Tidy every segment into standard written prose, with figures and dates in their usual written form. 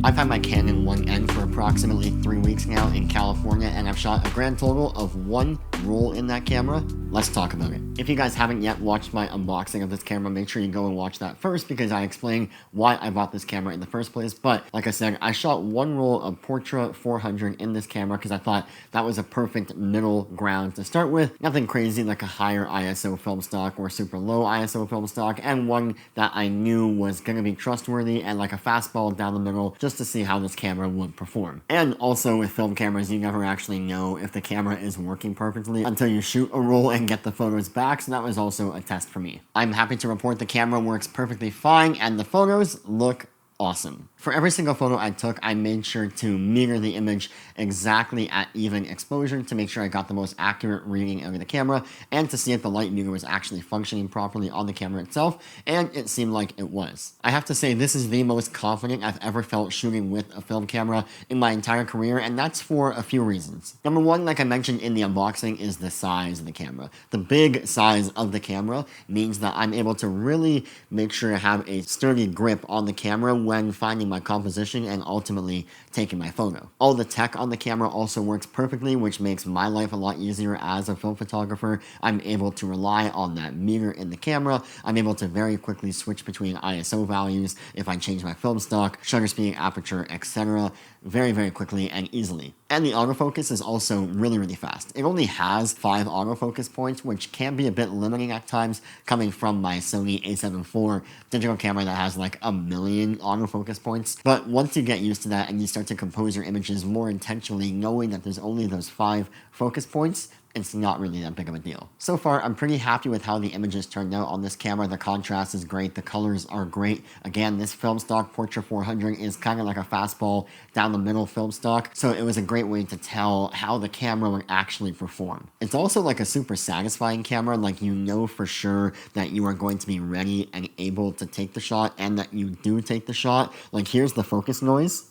I've had my Canon 1N for approximately 3 weeks now in California, and I've shot a grand total of 1 roll in that camera. Let's talk about it. If you guys haven't yet watched my unboxing of this camera, make sure you go and watch that first because I explain why I bought this camera in the first place. But like I said, I shot 1 roll of Portra 400 in this camera because I thought that was a perfect middle ground to start with. Nothing crazy like a higher ISO film stock or super low ISO film stock, and one that I knew was going to be trustworthy and like a fastball down the middle just to see how this camera would perform. And also with film cameras, you never actually know if the camera is working perfectly until you shoot a roll and get the photos back, so that was also a test for me. I'm happy to report the camera works perfectly fine and the photos look awesome. For every single photo I took, I made sure to mirror the image exactly at even exposure to make sure I got the most accurate reading of the camera and to see if the light meter was actually functioning properly on the camera itself, and it seemed like it was. I have to say this is the most confident I've ever felt shooting with a film camera in my entire career, and that's for a few reasons. Number one, like I mentioned in the unboxing, is the size of the camera. The big size of the camera means that I'm able to really make sure to have a sturdy grip on the camera when finding my composition and ultimately taking my photo. All the tech on the camera also works perfectly, which makes my life a lot easier as a film photographer. I'm able to rely on that meter in the camera. I'm able to very quickly switch between ISO values if I change my film stock, shutter speed, aperture, etc. very quickly and easily. And the autofocus is also really fast. It only has 5 autofocus points, which can be a bit limiting at times coming from my Sony a7 IV digital camera that has like a million autofocus points. But once you get used to that and you start to compose your images more intentionally, knowing that there's only those 5 focus points, it's not really that big of a deal. So far, I'm pretty happy with how the images turned out on this camera. The contrast is great, the colors are great. Again, this film stock Portra 400 is kind of like a fastball down the middle film stock, so it was a great way to tell how the camera would actually perform. It's also like a super satisfying camera, like you know for sure that you are going to be ready and able to take the shot and that you do take the shot. Like here's the focus noise,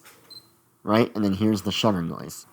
right? And then here's the shutter noise.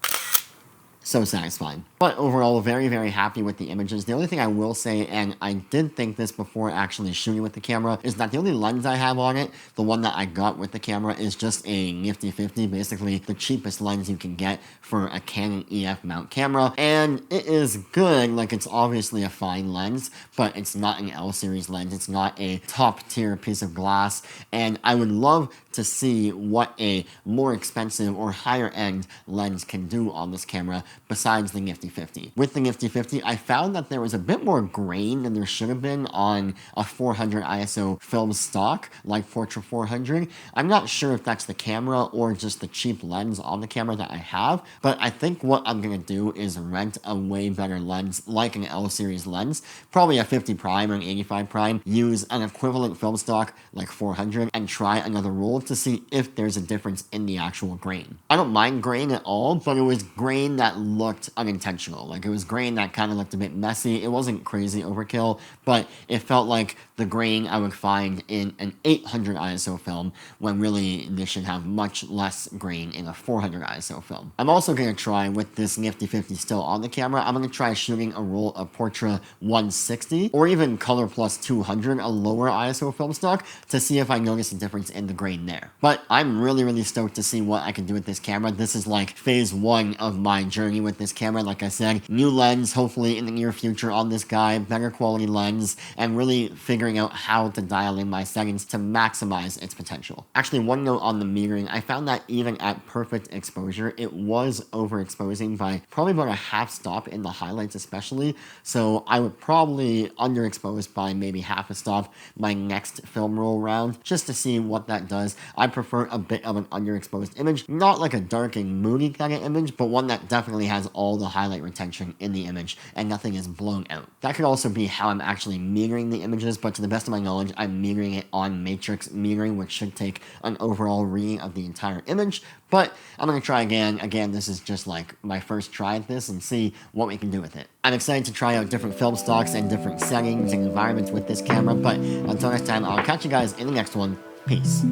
So satisfying. But overall, very happy with the images. The only thing I will say, and I did think this before actually shooting with the camera, is that the only lens I have on it, the one that I got with the camera, is just a nifty 50, basically the cheapest lens you can get for a Canon EF mount camera. And it is good, like it's obviously a fine lens, but it's not an L series lens. It's not a top tier piece of glass. And I would love to see what a more expensive or higher end lens can do on this camera besides the nifty 50. With the nifty 50, I found that there was a bit more grain than there should have been on a 400 ISO film stock like Portra 400. I'm not sure if that's the camera or just the cheap lens on the camera that I have, but I think what I'm gonna do is rent a way better lens like an L series lens, probably a 50 prime or an 85 prime, use an equivalent film stock like 400 and try another roll to see if there's a difference in the actual grain. I don't mind grain at all, but it was grain that looked unintentional. Like it was grain that kind of looked a bit messy. It wasn't crazy overkill, but it felt like the grain I would find in an 800 ISO film when really this should have much less grain in a 400 ISO film. I'm also going to try, with this nifty 50 still on the camera, I'm going to try shooting a roll of Portra 160 or even Color Plus 200, a lower ISO film stock, to see if I notice a difference in the grain there. But I'm really stoked to see what I can do with this camera. This is like phase 1 of my journey with this camera. Like I said, new lens hopefully in the near future on this guy, better quality lens, and really figuring out how to dial in my settings to maximize its potential. Actually, one note on the metering, I found that even at perfect exposure, it was overexposing by probably about a half stop in the highlights especially, so I would probably underexpose by maybe half a stop my next film roll round, just to see what that does. I prefer a bit of an underexposed image, not like a dark and moody kind of image, but one that definitely has all the highlight retention in the image and nothing is blown out. That could also be how I'm actually metering the images, but to the best of my knowledge, I'm metering it on matrix metering, which should take an overall reading of the entire image. But I'm going to try again. Again, this is just like my first try at this and see what we can do with it. I'm excited to try out different film stocks and different settings and environments with this camera, but until next time, I'll catch you guys in the next one. Peace.